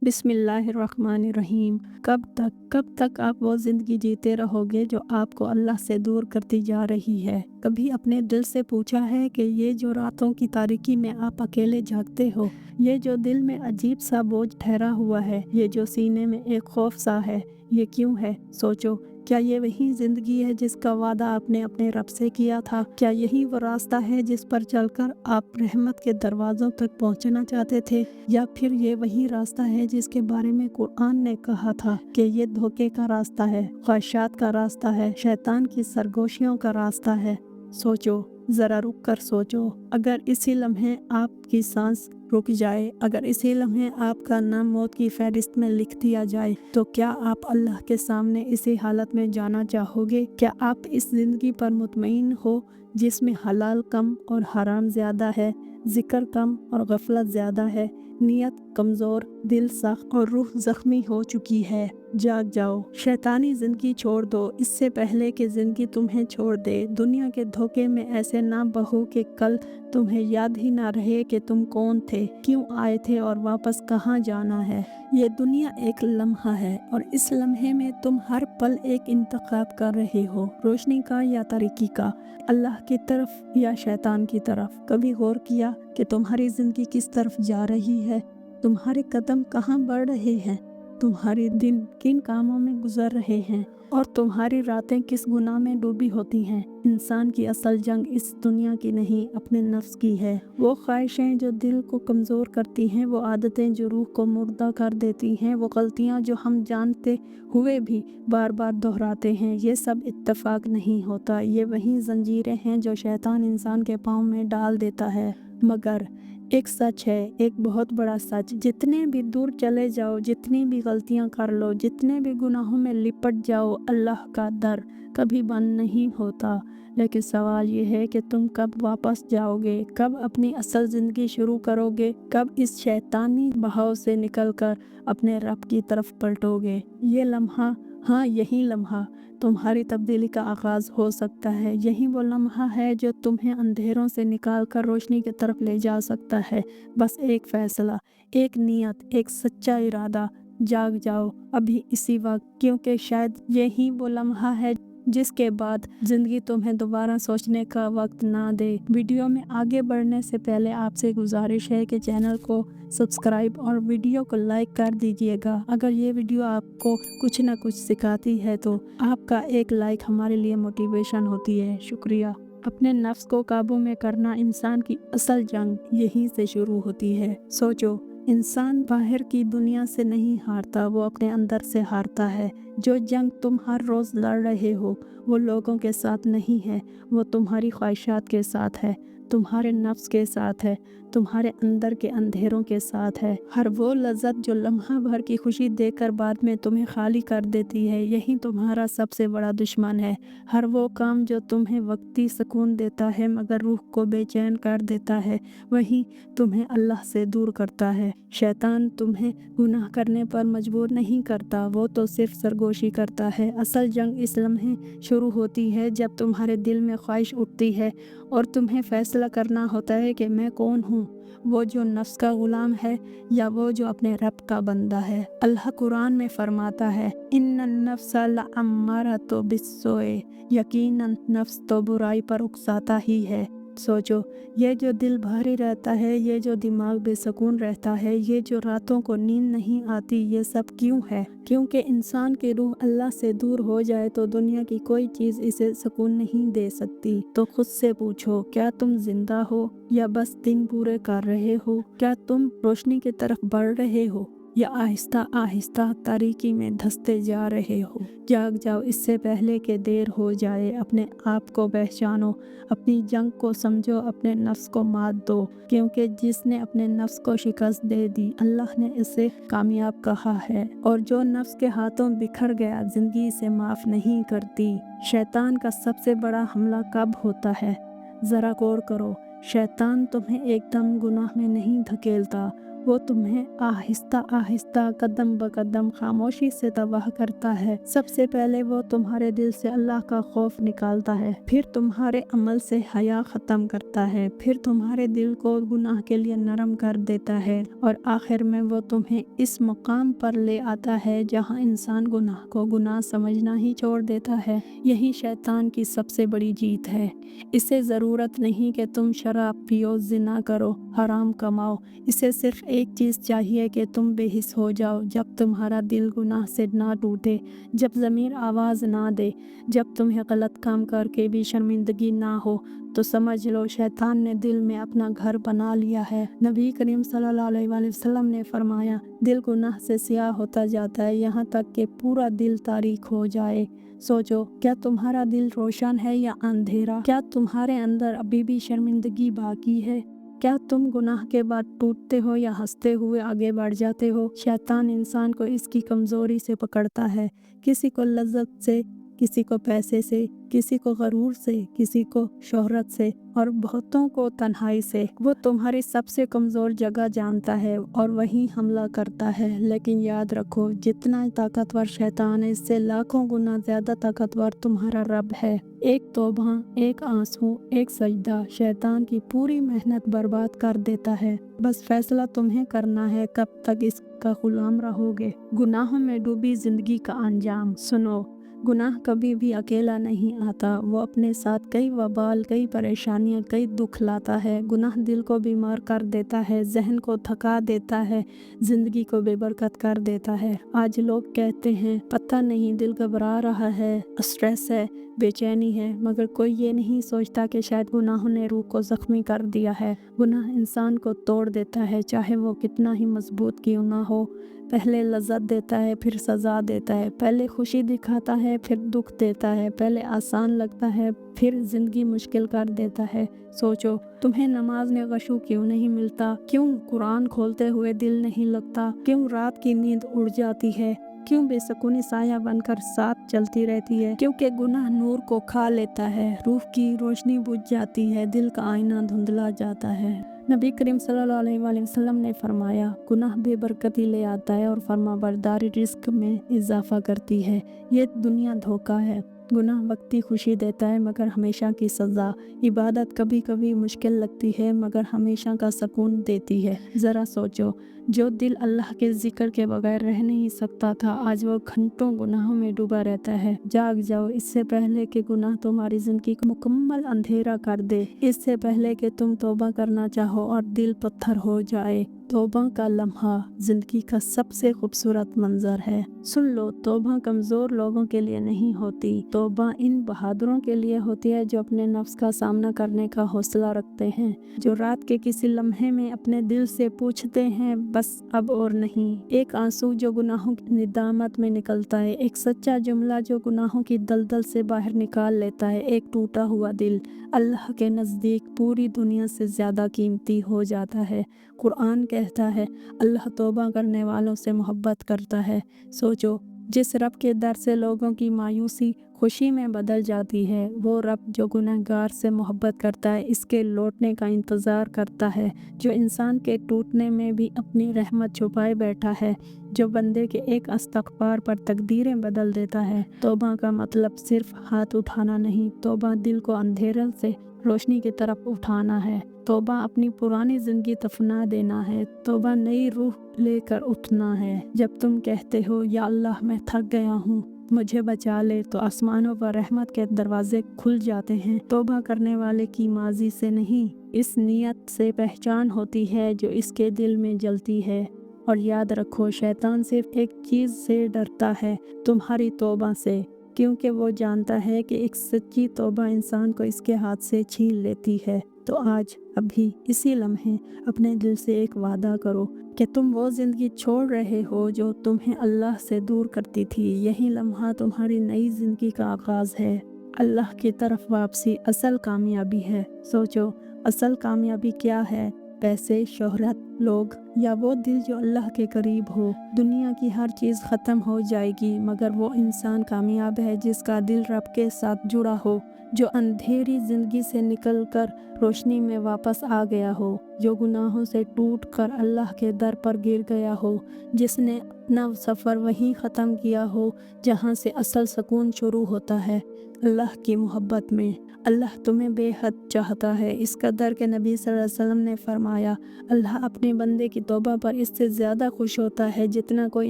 बिस्मिल्लाहिर्रहमानिर्रहीम। कब तक आप वो ज़िंदगी जीते रहोगे जो आपको अल्लाह से दूर करती जा रही है? कभी अपने दिल से पूछा है कि ये जो रातों की तारीकी में आप अकेले जागते हो, ये जो दिल में अजीब सा बोझ ठहरा हुआ है, ये जो सीने में एक खौफ सा है, ये क्यों है? सोचो, क्या ये वही ज़िंदगी है जिसका वादा आपने अपने रब से किया था? क्या यही वो रास्ता है जिस पर चलकर आप रहमत के दरवाज़ों तक पहुंचना चाहते थे? या फिर ये वही रास्ता है जिसके बारे में कुरान ने कहा था कि ये धोखे का रास्ता है, ख्वाहिशात का रास्ता है, शैतान की सरगोशियों का रास्ता है? सोचो, ज़रा रुक कर सोचो। अगर इसी लम्हे आपकी सांस रुक जाए, अगर इसी लम्हे आपका नाम मौत की फहरिस्त में लिख दिया जाए, तो क्या आप अल्लाह के सामने इसी हालत में जाना चाहोगे? क्या आप इस ज़िंदगी पर मुतमईन हो जिसमें हलाल कम और हराम ज़्यादा है, ज़िक्र कम और गफलत ज़्यादा है, नीयत कमज़ोर, दिल सख्त और रूह ज़ख्मी हो चुकी है? जाग जाओ, शैतानी ज़िंदगी छोड़ दो इससे पहले कि ज़िंदगी तुम्हें छोड़ दे। दुनिया के धोखे में ऐसे ना बहो कि कल तुम्हें याद ही ना रहे कि तुम कौन थे, क्यों आए थे और वापस कहाँ जाना है। ये दुनिया एक लम्हा है और इस लम्हे में तुम हर पल एक इंतखाब कर रहे हो, रोशनी का या तारीकी का, अल्लाह की तरफ या शैतान की तरफ। कभी गौर किया कि तुम्हारी ज़िंदगी किस तरफ जा रही है? तुम्हारे कदम कहाँ बढ़ रहे हैं? तुम्हारे दिन किन कामों में गुजर रहे हैं और तुम्हारी रातें किस गुनाह में डूबी होती हैं? इंसान की असल जंग इस दुनिया की नहीं, अपने नफ्स की है। वो ख्वाहिशें जो दिल को कमज़ोर करती हैं, वो आदतें जो रूह को मुर्दा कर देती हैं, वो गलतियाँ जो हम जानते हुए भी बार बार दोहराते हैं। ये सब इत्तेफाक नहीं होता, ये वही जंजीरें हैं जो शैतान इंसान के पाँव में डाल देता है। मगर एक सच है, एक बहुत बड़ा सच, जितने भी दूर चले जाओ, जितनी भी गलतियां कर लो, जितने भी गुनाहों में लिपट जाओ, अल्लाह का दर कभी बंद नहीं होता। लेकिन सवाल ये है कि तुम कब वापस जाओगे, कब अपनी असल ज़िंदगी शुरू करोगे, कब इस शैतानी बहाव से निकलकर अपने रब की तरफ पलटोगे। ये लम्हा, हाँ यही लम्हा तुम्हारी तब्दीली का आगाज़ हो सकता है। यही वो लम्हा है जो तुम्हें अंधेरों से निकाल कर रोशनी की तरफ ले जा सकता है। बस एक फ़ैसला, एक नियत, एक सच्चा इरादा। जाग जाओ अभी इसी वक्त, क्योंकि शायद यही वो लम्हा है जिसके बाद ज़िंदगी तुम्हें दोबारा सोचने का वक्त ना दे। वीडियो में आगे बढ़ने से पहले आपसे गुजारिश है कि चैनल को सब्सक्राइब और वीडियो को लाइक कर दीजिएगा। अगर ये वीडियो आपको कुछ ना कुछ सिखाती है तो आपका एक लाइक हमारे लिए मोटिवेशन होती है। शुक्रिया। अपने नफ्स को काबू में करना इंसान की असल जंग यहीं से शुरू होती है। सोचो, इंसान बाहर की दुनिया से नहीं हारता, वो अपने अंदर से हारता है। जो जंग तुम हर रोज़ लड़ रहे हो वो लोगों के साथ नहीं है, वो तुम्हारी ख्वाहिशात के साथ है, तुम्हारे नफ्स के साथ है, तुम्हारे अंदर के अंधेरों के साथ है। हर वो लज़्ज़त जो लम्हा भर की खुशी देकर बाद में तुम्हें खाली कर देती है, यही तुम्हारा सबसे बड़ा दुश्मन है। हर वो काम जो तुम्हें वक्ती सुकून देता है मगर रूह को बेचैन कर देता है, वही तुम्हें अल्लाह से दूर करता है। शैतान तुम्हें गुनाह करने पर मजबूर नहीं करता, वो तो सिर्फ सरगोशी करता है। असल जंग इस लम्हे शुरू होती है जब तुम्हारे दिल में ख्वाहिश उठती है और तुम्हें फैसला करना होता है कि मैं कौन हूँ, वो जो नफ्स का गुलाम है या वो जो अपने रब का बंदा है। अल्लाह कुरान में फरमाता है, इन्नन नफ्सा लअम्मारतु बिस्सोए, यकीनन नफ्स तो बुराई पर उकसाता ही है। सोचो, ये जो दिल भारी रहता है, ये जो दिमाग बेसुकून रहता है, ये जो रातों को नींद नहीं आती, ये सब क्यों है? क्योंकि इंसान की रूह अल्लाह से दूर हो जाए तो दुनिया की कोई चीज़ इसे सुकून नहीं दे सकती। तो खुद से पूछो, क्या तुम जिंदा हो या बस दिन पूरे कर रहे हो? क्या तुम रोशनी की तरफ बढ़ रहे हो या आहिस्ता आहिस्ता तारीकी में धंसते जा रहे हो? जाग जाओ इससे पहले कि देर हो जाए। अपने आप को पहचानो, अपनी जंग को समझो, अपने नफ्स को मात दो, क्योंकि जिसने अपने नफ्स को शिकस्त दे दी अल्लाह ने इसे कामयाब कहा है। और जो नफ्स के हाथों बिखर गया जिंदगी इसे माफ़ नहीं करती। शैतान का सबसे बड़ा हमला कब होता है? ज़रा गौर करो, शैतान तुम्हें एकदम गुनाह में नहीं धकेलता, वो तुम्हें आहिस्ता आहिस्ता कदम ब कदम खामोशी से तबाह करता है। सबसे पहले वो तुम्हारे दिल से अल्लाह का खौफ निकालता है, फिर तुम्हारे अमल से हया ख़त्म करता है, फिर तुम्हारे दिल को गुनाह के लिए नरम कर देता है और आखिर में वो तुम्हें इस मकाम पर ले आता है जहाँ इंसान गुनाह को गुनाह समझना ही छोड़ देता है। यही शैतान की सबसे बड़ी जीत है। इसे ज़रूरत नहीं कि तुम शराब पियो, ज़िना करो, हराम कमाओ। इसे सिर्फ एक चीज़ चाहिए कि तुम बेहिस हो जाओ। जब तुम्हारा दिल गुनाह से ना टूटे, जब ज़मीर आवाज़ ना दे, जब तुम्हें गलत काम करके भी शर्मिंदगी ना हो, तो समझ लो शैतान ने दिल में अपना घर बना लिया है। नबी करीम सल्लल्लाहु अलैहि वसल्लम ने फरमाया, दिल गुनाह से स्याह होता जाता है यहाँ तक कि पूरा दिल तारीक हो जाए। सोचो, क्या तुम्हारा दिल रोशन है या अंधेरा? क्या तुम्हारे अंदर अभी भी शर्मिंदगी बाकी है? क्या तुम गुनाह के बाद टूटते हो या हंसते हुए आगे बढ़ जाते हो? शैतान इंसान को इसकी कमज़ोरी से पकड़ता है, किसी को लज्जत से, किसी को पैसे से, किसी को गरूर से, किसी को शोहरत से और बहुतों को तन्हाई से। वो तुम्हारी सबसे कमज़ोर जगह जानता है और वहीं हमला करता है। लेकिन याद रखो, जितना ताकतवर शैतान है, इससे लाखों गुना ज़्यादा ताकतवर तुम्हारा रब है। एक तौबा, एक आंसू, एक सजदा शैतान की पूरी मेहनत बर्बाद कर देता है। बस फैसला तुम्हें करना है, कब तक इसका गुलाम रहोगे। गुनाहों में डूबी ज़िंदगी का अंजाम सुनो। गुनाह कभी भी अकेला नहीं आता, वो अपने साथ कई वबाल, कई परेशानियाँ, कई दुख लाता है। गुनाह दिल को बीमार कर देता है, जहन को थका देता है, ज़िंदगी को बेबरकत कर देता है। आज लोग कहते हैं पता नहीं, दिल घबरा रहा है, स्ट्रेस है, बेचैनी है, मगर कोई ये नहीं सोचता कि शायद गुनाहों ने रूह को ज़ख्मी कर दिया है। गुनाह इंसान को तोड़ देता है, चाहे वो कितना ही मजबूत क्यों ना हो। पहले लज़्ज़त देता है, फिर सज़ा देता है, पहले खुशी दिखाता है, फिर दुख देता है, पहले आसान लगता है, फिर ज़िंदगी मुश्किल कर देता है। सोचो, तुम्हें नमाज में गशू क्यों नहीं मिलता? क्यों कुरान खोलते हुए दिल नहीं लगता? क्यों रात की नींद उड़ जाती है? क्यों बेसुकूनी साया बनकर साथ चलती रहती है? क्योंकि गुनाह नूर को खा लेता है, रूह की रोशनी बुझ जाती है, दिल का आईना धुंधला जाता है। नबी करीम सल्लल्लाहु अलैहि वसल्लम ने फरमाया, गुनाह बेबरकती ले आता है और फरमाबरदारी रिस्क में इजाफा करती है। ये दुनिया धोखा है। गुनाह वक्ती खुशी देता है मगर हमेशा की सज़ा। इबादत कभी कभी मुश्किल लगती है मगर हमेशा का सुकून देती है। ज़रा सोचो, जो दिल अल्लाह के ज़िक्र के बगैर रह नहीं सकता था, आज वो घंटों गुनाहों में डूबा रहता है। जाग जाओ, इससे पहले कि गुनाह तुम्हारी ज़िंदगी को मुकम्मल अंधेरा कर दे, इससे पहले कि तुम तौबा करना चाहो और दिल पत्थर हो जाए। तौबा का लम्हा ज़िंदगी का सबसे खूबसूरत मंजर है। सुन लो, तौबा कमज़ोर लोगों के लिए नहीं होती, तौबा इन बहादुरों के लिए होती है जो अपने नफ्स का सामना करने का हौसला रखते हैं, जो रात के किसी लम्हे में अपने दिल से पूछते हैं बस अब और नहीं। एक आंसू जो गुनाहों की निदामत में निकलता है, एक सच्चा जुमला जो गुनाहों की दलदल से बाहर निकाल लेता है, एक टूटा हुआ दिल अल्लाह के नज़दीक पूरी दुनिया से ज़्यादा कीमती हो जाता है। कुरान कहता है, अल्लाह तौबा करने वालों से मोहब्बत करता है। सोचो, जिस रब के दर से लोगों की मायूसी खुशी में बदल जाती है, वो रब जो गुनहगार से मोहब्बत करता है, इसके लौटने का इंतज़ार करता है, जो इंसान के टूटने में भी अपनी रहमत छुपाए बैठा है, जो बंदे के एक इस्तग़फ़ार पर तकदीरें बदल देता है। तौबा का मतलब सिर्फ हाथ उठाना नहीं, तौबा दिल को अंधेरे से रोशनी की तरफ उठाना है। तौबा अपनी पुरानी ज़िंदगी दफना देना है। तौबा नई रूह लेकर उठना है। जब तुम कहते हो या अल्लाह मैं थक गया हूँ, मुझे बचा ले, तो आसमानों पर रहमत के दरवाजे खुल जाते हैं। तौबा करने वाले की माजी से नहीं, इस नियत से पहचान होती है जो इसके दिल में जलती है। और याद रखो, शैतान सिर्फ एक चीज़ से डरता है, तुम्हारी तौबा से, क्योंकि वो जानता है कि एक सच्ची तौबा इंसान को इसके हाथ से छीन लेती है। तो आज अभी इसी लम्हे अपने दिल से एक वादा करो कि तुम वो ज़िंदगी छोड़ रहे हो जो तुम्हें अल्लाह से दूर करती थी। यही लम्हा तुम्हारी नई ज़िंदगी का आगाज़ है। अल्लाह की तरफ वापसी असल कामयाबी है। सोचो, असल कामयाबी क्या है? पैसे, शोहरत, لوگ یا وہ دل جو اللہ کے قریب ہو۔ دنیا کی ہر چیز ختم ہو جائے گی مگر وہ انسان کامیاب ہے جس کا دل رب کے ساتھ جڑا ہو، جو اندھیری زندگی سے نکل کر روشنی میں واپس آ گیا ہو، جو گناہوں سے ٹوٹ کر اللہ کے در پر گر گیا ہو، جس نے اپنا سفر وہیں ختم کیا ہو جہاں سے اصل سکون شروع ہوتا ہے، اللہ کی محبت میں۔ اللہ تمہیں بے حد چاہتا ہے، اس قدر کہ نبی صلی اللہ علیہ وسلم نے فرمایا، اللہ اپنے بندے کی توبہ پر اس سے زیادہ خوش ہوتا ہے جتنا کوئی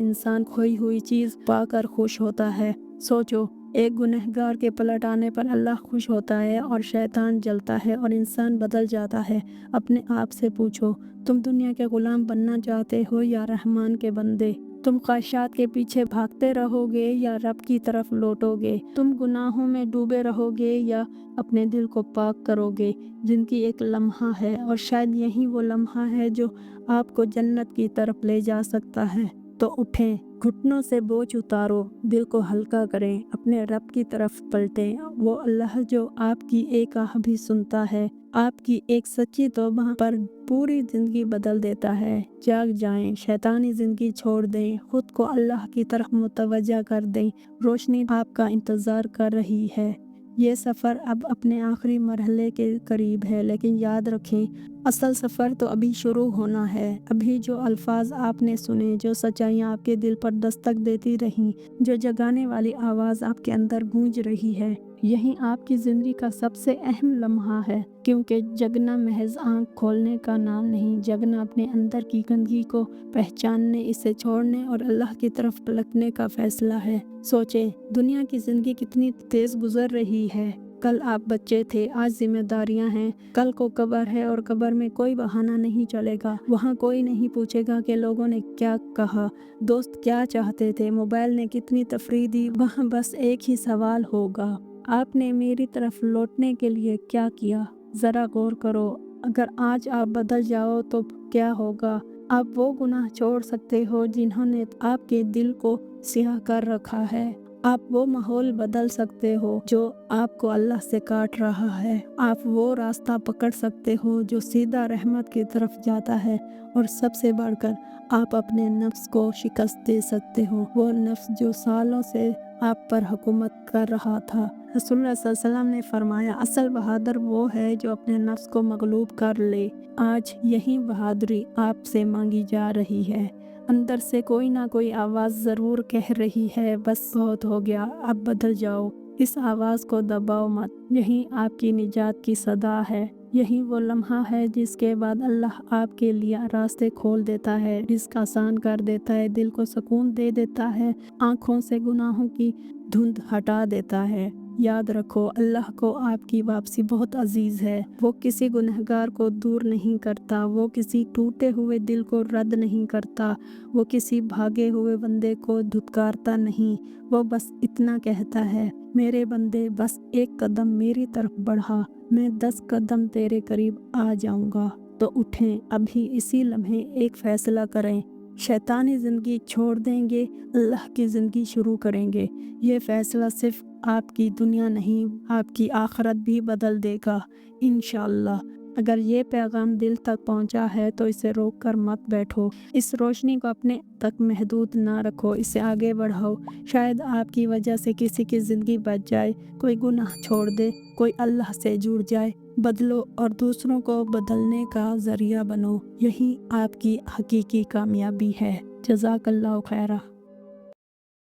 انسان کھوئی ہوئی چیز پا کر خوش ہوتا ہے۔ سوچو، ایک گنہگار کے پلٹ آنے پر اللہ خوش ہوتا ہے اور شیطان جلتا ہے اور انسان بدل جاتا ہے۔ اپنے آپ سے پوچھو، تم دنیا کے غلام بننا چاہتے ہو یا رحمان کے بندے؟ تم خواہشات کے پیچھے بھاگتے رہو گے یا رب کی طرف لوٹو گے؟ تم گناہوں میں ڈوبے رہو گے یا اپنے دل کو پاک کرو گے؟ زندگی ایک لمحہ ہے اور شاید یہی وہ لمحہ ہے جو آپ کو جنت کی طرف لے جا سکتا ہے۔ تو اٹھیں، گھٹنوں سے بوجھ اتارو، دل کو ہلکا کریں، اپنے رب کی طرف پلٹیں۔ وہ اللہ جو آپ کی ایک آہ بھی سنتا ہے، آپ کی ایک سچی توبہ پر پوری زندگی بدل دیتا ہے۔ جاگ جائیں، شیطانی زندگی چھوڑ دیں، خود کو اللہ کی طرف متوجہ کر دیں، روشنی آپ کا انتظار کر رہی ہے۔ یہ سفر اب اپنے آخری مرحلے کے قریب ہے، لیکن یاد رکھیں، اصل سفر تو ابھی شروع ہونا ہے۔ ابھی جو الفاظ آپ نے سنے، جو سچائیاں آپ کے دل پر دستک دیتی رہیں، جو جگانے والی آواز آپ کے اندر گونج رہی ہے، یہی آپ کی زندگی کا سب سے اہم لمحہ ہے، کیونکہ جگنا محض آنکھ کھولنے کا نام نہیں، جگنا اپنے اندر کی گندگی کو پہچاننے، اسے چھوڑنے اور اللہ کی طرف پلٹنے کا فیصلہ ہے۔ سوچیں، دنیا کی زندگی کتنی تیز گزر رہی ہے۔ کل آپ بچے تھے، آج ذمہ داریاں ہیں، کل کو قبر ہے اور قبر میں کوئی بہانہ نہیں چلے گا۔ وہاں کوئی نہیں پوچھے گا کہ لوگوں نے کیا کہا، دوست کیا چاہتے تھے، موبائل نے کتنی تفریح دی۔ وہاں بس ایک ہی سوال ہوگا، آپ نے میری طرف لوٹنے کے لیے کیا کیا؟ ذرا غور کرو، اگر آج آپ بدل جاؤ تو کیا ہوگا؟ آپ وہ گناہ چھوڑ سکتے ہو جنہوں نے آپ کے دل کو سیاہ کر رکھا ہے۔ آپ وہ ماحول بدل سکتے ہو جو آپ کو اللہ سے کاٹ رہا ہے۔ آپ وہ راستہ پکڑ سکتے ہو جو سیدھا رحمت کی طرف جاتا ہے، اور سب سے بڑھ کر آپ اپنے نفس کو شکست دے سکتے ہو، وہ نفس جو سالوں سے آپ پر حکومت کر رہا تھا۔ رسول اللہ صلی اللہ علیہ وسلم نے فرمایا، اصل بہادر وہ ہے جو اپنے نفس کو مغلوب کر لے۔ آج یہی بہادری آپ سے مانگی جا رہی ہے۔ اندر سے کوئی نہ کوئی آواز ضرور کہہ رہی ہے، بس بہت ہو گیا، اب بدل جاؤ۔ اس آواز کو دباؤ مت، یہی آپ کی نجات کی صدا ہے۔ یہی وہ لمحہ ہے جس کے بعد اللہ آپ کے لیے راستے کھول دیتا ہے، رزق آسان کر دیتا ہے، دل کو سکون دے دیتا ہے، آنکھوں سے گناہوں کی دھند ہٹا دیتا ہے۔ یاد رکھو، اللہ کو آپ کی واپسی بہت عزیز ہے۔ وہ کسی گنہگار کو دور نہیں کرتا، وہ کسی ٹوٹے ہوئے دل کو رد نہیں کرتا، وہ کسی بھاگے ہوئے بندے کو دھتکارتا نہیں۔ وہ بس اتنا کہتا ہے، میرے بندے، بس ایک قدم میری طرف بڑھا، میں 10 قدم تیرے قریب آ جاؤں گا۔ تو اٹھیں، ابھی اسی لمحے ایک فیصلہ کریں، شیطانی زندگی چھوڑ دیں گے، اللہ کی زندگی شروع کریں گے۔ یہ فیصلہ صرف آپ کی دنیا نہیں، آپ کی آخرت بھی بدل دے گا، انشاءاللہ۔ اگر یہ پیغام دل تک پہنچا ہے تو اسے روک کر مت بیٹھو، اس روشنی کو اپنے تک محدود نہ رکھو، اسے آگے بڑھاؤ۔ شاید آپ کی وجہ سے کسی کی زندگی بچ جائے، کوئی گناہ چھوڑ دے، کوئی اللہ سے جڑ جائے۔ بدلو اور دوسروں کو بدلنے کا ذریعہ بنو، یہی آپ کی حقیقی کامیابی ہے۔ جزاک اللہ خیرہ۔